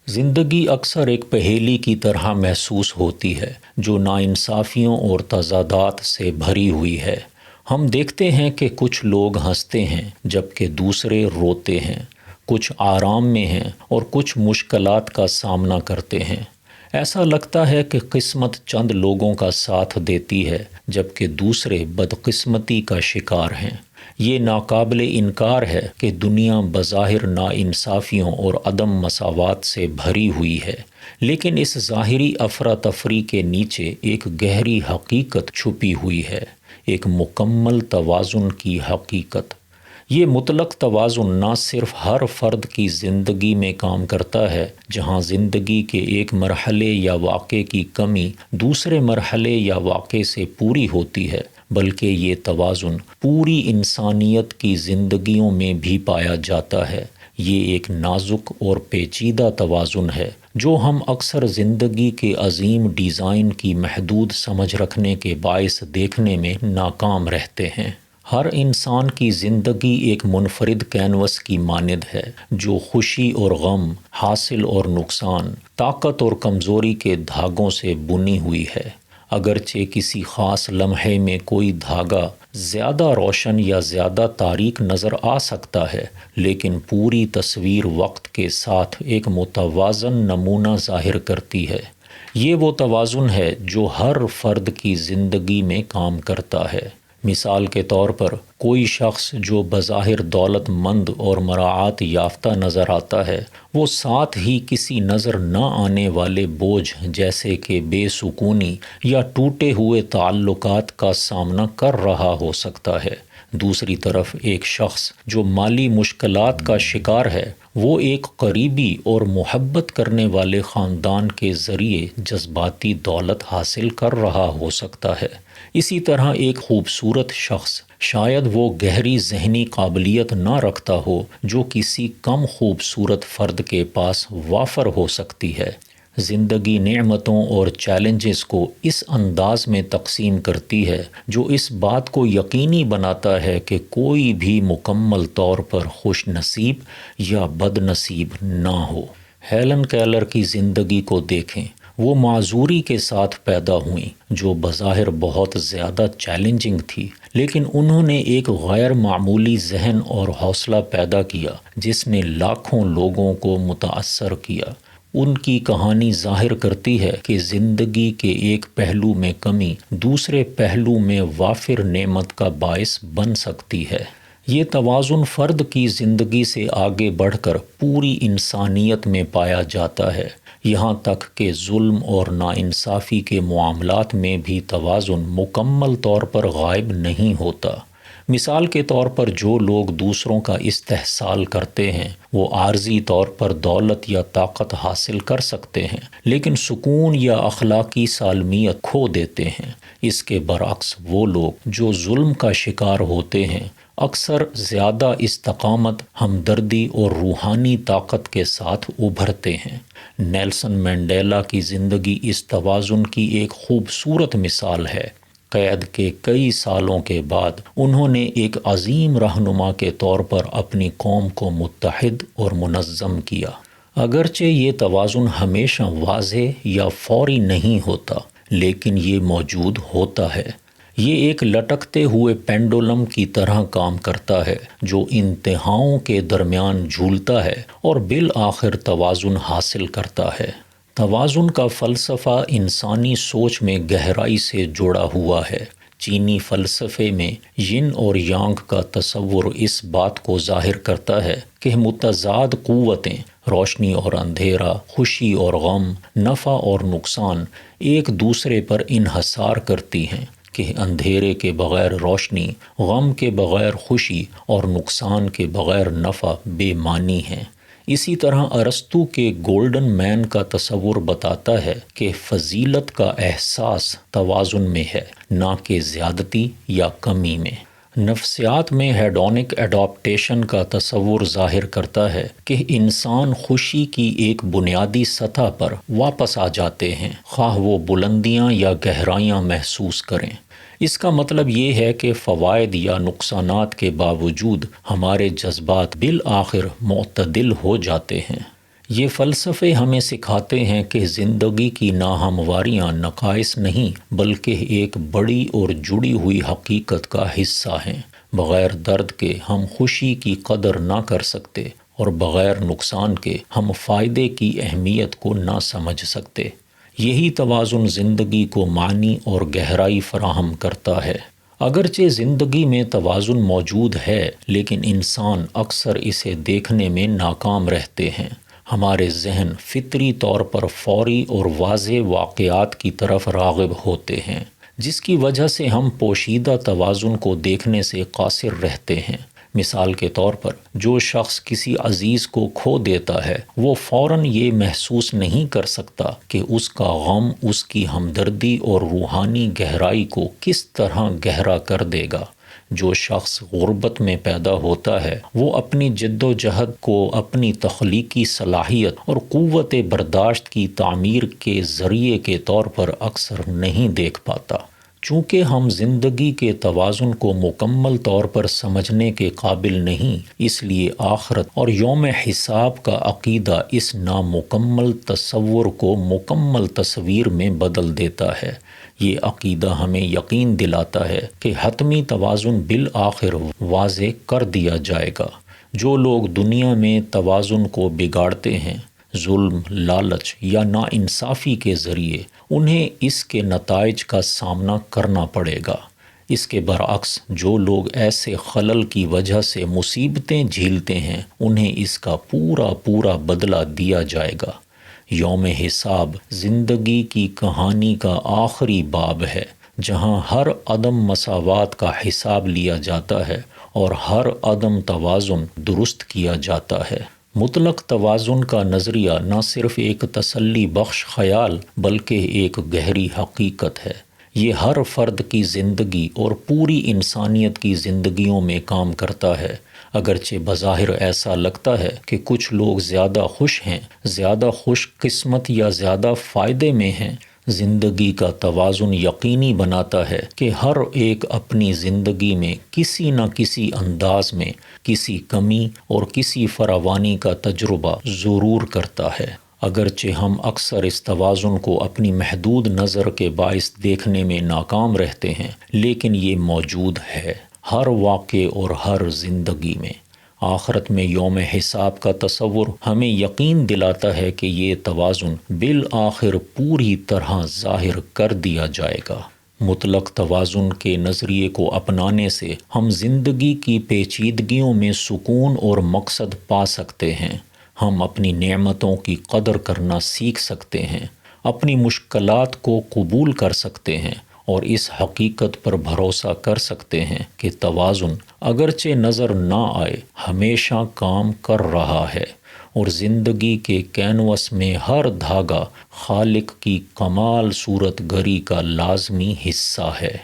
زندگی اکثر ایک پہیلی کی طرح محسوس ہوتی ہے جو ناانصافیوں اور تضادات سے بھری ہوئی ہے۔ ہم دیکھتے ہیں کہ کچھ لوگ ہنستے ہیں جبکہ دوسرے روتے ہیں، کچھ آرام میں ہیں اور کچھ مشکلات کا سامنا کرتے ہیں۔ ایسا لگتا ہے کہ قسمت چند لوگوں کا ساتھ دیتی ہے جبکہ دوسرے بدقسمتی کا شکار ہیں۔ یہ ناقابل انکار ہے کہ دنیا بظاہر ناانصافیوں اور عدم مساوات سے بھری ہوئی ہے، لیکن اس ظاہری افراتفری کے نیچے ایک گہری حقیقت چھپی ہوئی ہے، ایک مکمل توازن کی حقیقت۔ یہ مطلق توازن نہ صرف ہر فرد کی زندگی میں کام کرتا ہے، جہاں زندگی کے ایک مرحلے یا واقعے کی کمی دوسرے مرحلے یا واقعے سے پوری ہوتی ہے، بلکہ یہ توازن پوری انسانیت کی زندگیوں میں بھی پایا جاتا ہے۔ یہ ایک نازک اور پیچیدہ توازن ہے جو ہم اکثر زندگی کے عظیم ڈیزائن کی محدود سمجھ رکھنے کے باعث دیکھنے میں ناکام رہتے ہیں۔ ہر انسان کی زندگی ایک منفرد کینوس کی مانند ہے جو خوشی اور غم، حاصل اور نقصان، طاقت اور کمزوری کے دھاگوں سے بنی ہوئی ہے۔ اگرچہ کسی خاص لمحے میں کوئی دھاگا زیادہ روشن یا زیادہ تاریک نظر آ سکتا ہے، لیکن پوری تصویر وقت کے ساتھ ایک متوازن نمونہ ظاہر کرتی ہے۔ یہ وہ توازن ہے جو ہر فرد کی زندگی میں کام کرتا ہے۔ مثال کے طور پر کوئی شخص جو بظاہر دولت مند اور مراعات یافتہ نظر آتا ہے، وہ ساتھ ہی کسی نظر نہ آنے والے بوجھ جیسے کہ بے سکونی یا ٹوٹے ہوئے تعلقات کا سامنا کر رہا ہو سکتا ہے۔ دوسری طرف ایک شخص جو مالی مشکلات کا شکار ہے، وہ ایک قریبی اور محبت کرنے والے خاندان کے ذریعے جذباتی دولت حاصل کر رہا ہو سکتا ہے۔ اسی طرح ایک خوبصورت شخص شاید وہ گہری ذہنی قابلیت نہ رکھتا ہو جو کسی کم خوبصورت فرد کے پاس وافر ہو سکتی ہے۔ زندگی نعمتوں اور چیلنجز کو اس انداز میں تقسیم کرتی ہے جو اس بات کو یقینی بناتا ہے کہ کوئی بھی مکمل طور پر خوش نصیب یا بد نصیب نہ ہو۔ ہیلن کیلر کی زندگی کو دیکھیں۔ وہ معذوری کے ساتھ پیدا ہوئیں جو بظاہر بہت زیادہ چیلنجنگ تھی، لیکن انہوں نے ایک غیر معمولی ذہن اور حوصلہ پیدا کیا جس نے لاکھوں لوگوں کو متاثر کیا۔ ان کی کہانی ظاہر کرتی ہے کہ زندگی کے ایک پہلو میں کمی دوسرے پہلو میں وافر نعمت کا باعث بن سکتی ہے۔ یہ توازن فرد کی زندگی سے آگے بڑھ کر پوری انسانیت میں پایا جاتا ہے، یہاں تک کہ ظلم اور ناانصافی کے معاملات میں بھی توازن مکمل طور پر غائب نہیں ہوتا۔ مثال کے طور پر جو لوگ دوسروں کا استحصال کرتے ہیں وہ عارضی طور پر دولت یا طاقت حاصل کر سکتے ہیں، لیکن سکون یا اخلاقی سالمیت کھو دیتے ہیں۔ اس کے برعکس وہ لوگ جو ظلم کا شکار ہوتے ہیں اکثر زیادہ استقامت، ہمدردی اور روحانی طاقت کے ساتھ ابھرتے ہیں۔ نیلسن منڈیلا کی زندگی اس توازن کی ایک خوبصورت مثال ہے۔ قید کے کئی سالوں کے بعد انہوں نے ایک عظیم رہنما کے طور پر اپنی قوم کو متحد اور منظم کیا۔ اگرچہ یہ توازن ہمیشہ واضح یا فوری نہیں ہوتا، لیکن یہ موجود ہوتا ہے۔ یہ ایک لٹکتے ہوئے پینڈولم کی طرح کام کرتا ہے جو انتہاؤں کے درمیان جھولتا ہے اور بالآخر توازن حاصل کرتا ہے۔ توازن کا فلسفہ انسانی سوچ میں گہرائی سے جڑا ہوا ہے۔ چینی فلسفے میں ین اور یانگ کا تصور اس بات کو ظاہر کرتا ہے کہ متضاد قوتیں، روشنی اور اندھیرا، خوشی اور غم، نفع اور نقصان ایک دوسرے پر انحصار کرتی ہیں، کہ اندھیرے کے بغیر روشنی، غم کے بغیر خوشی اور نقصان کے بغیر نفع بے معنی ہیں۔ اسی طرح ارسطو کے گولڈن مین کا تصور بتاتا ہے کہ فضیلت کا احساس توازن میں ہے، نہ کہ زیادتی یا کمی میں۔ نفسیات میں ہیڈونک ایڈاپٹیشن کا تصور ظاہر کرتا ہے کہ انسان خوشی کی ایک بنیادی سطح پر واپس آ جاتے ہیں، خواہ وہ بلندیاں یا گہرائیاں محسوس کریں۔ اس کا مطلب یہ ہے کہ فوائد یا نقصانات کے باوجود ہمارے جذبات بالآخر معتدل ہو جاتے ہیں۔ یہ فلسفے ہمیں سکھاتے ہیں کہ زندگی کی ناہمواریاں نقائص نہیں بلکہ ایک بڑی اور جڑی ہوئی حقیقت کا حصہ ہیں۔ بغیر درد کے ہم خوشی کی قدر نہ کر سکتے اور بغیر نقصان کے ہم فائدے کی اہمیت کو نہ سمجھ سکتے۔ یہی توازن زندگی کو معنی اور گہرائی فراہم کرتا ہے۔ اگرچہ زندگی میں توازن موجود ہے لیکن انسان اکثر اسے دیکھنے میں ناکام رہتے ہیں۔ ہمارے ذہن فطری طور پر فوری اور واضح واقعات کی طرف راغب ہوتے ہیں، جس کی وجہ سے ہم پوشیدہ توازن کو دیکھنے سے قاصر رہتے ہیں۔ مثال کے طور پر جو شخص کسی عزیز کو کھو دیتا ہے وہ فوراً یہ محسوس نہیں کر سکتا کہ اس کا غم اس کی ہمدردی اور روحانی گہرائی کو کس طرح گہرا کر دے گا۔ جو شخص غربت میں پیدا ہوتا ہے وہ اپنی جد و جہد کو اپنی تخلیقی صلاحیت اور قوت برداشت کی تعمیر کے ذریعے کے طور پر اکثر نہیں دیکھ پاتا۔ چونکہ ہم زندگی کے توازن کو مکمل طور پر سمجھنے کے قابل نہیں، اس لیے آخرت اور یوم حساب کا عقیدہ اس نامکمل تصور کو مکمل تصویر میں بدل دیتا ہے۔ یہ عقیدہ ہمیں یقین دلاتا ہے کہ حتمی توازن بالآخر واضح کر دیا جائے گا۔ جو لوگ دنیا میں توازن کو بگاڑتے ہیں، ظلم، لالچ یا ناانصافی کے ذریعے، انہیں اس کے نتائج کا سامنا کرنا پڑے گا۔ اس کے برعکس جو لوگ ایسے خلل کی وجہ سے مصیبتیں جھیلتے ہیں، انہیں اس کا پورا بدلہ دیا جائے گا۔ یوم حساب زندگی کی کہانی کا آخری باب ہے، جہاں ہر عدم مساوات کا حساب لیا جاتا ہے اور ہر عدم توازن درست کیا جاتا ہے۔ مطلق توازن کا نظریہ نہ صرف ایک تسلی بخش خیال بلکہ ایک گہری حقیقت ہے۔ یہ ہر فرد کی زندگی اور پوری انسانیت کی زندگیوں میں کام کرتا ہے۔ اگرچہ بظاہر ایسا لگتا ہے کہ کچھ لوگ زیادہ خوش ہیں، زیادہ خوش قسمت یا زیادہ فائدے میں ہیں، زندگی کا توازن یقینی بناتا ہے کہ ہر ایک اپنی زندگی میں کسی نہ کسی انداز میں کسی کمی اور کسی فراوانی کا تجربہ ضرور کرتا ہے۔ اگرچہ ہم اکثر اس توازن کو اپنی محدود نظر کے باعث دیکھنے میں ناکام رہتے ہیں، لیکن یہ موجود ہے ہر واقعے اور ہر زندگی میں۔ آخرت میں یوم حساب کا تصور ہمیں یقین دلاتا ہے کہ یہ توازن بالآخر پوری طرح ظاہر کر دیا جائے گا۔ مطلق توازن کے نظریے کو اپنانے سے ہم زندگی کی پیچیدگیوں میں سکون اور مقصد پا سکتے ہیں۔ ہم اپنی نعمتوں کی قدر کرنا سیکھ سکتے ہیں، اپنی مشکلات کو قبول کر سکتے ہیں اور اس حقیقت پر بھروسہ کر سکتے ہیں کہ توازن اگرچہ نظر نہ آئے ہمیشہ کام کر رہا ہے اور زندگی کے کینوس میں ہر دھاگا خالق کی کمال صورت گری کا لازمی حصہ ہے۔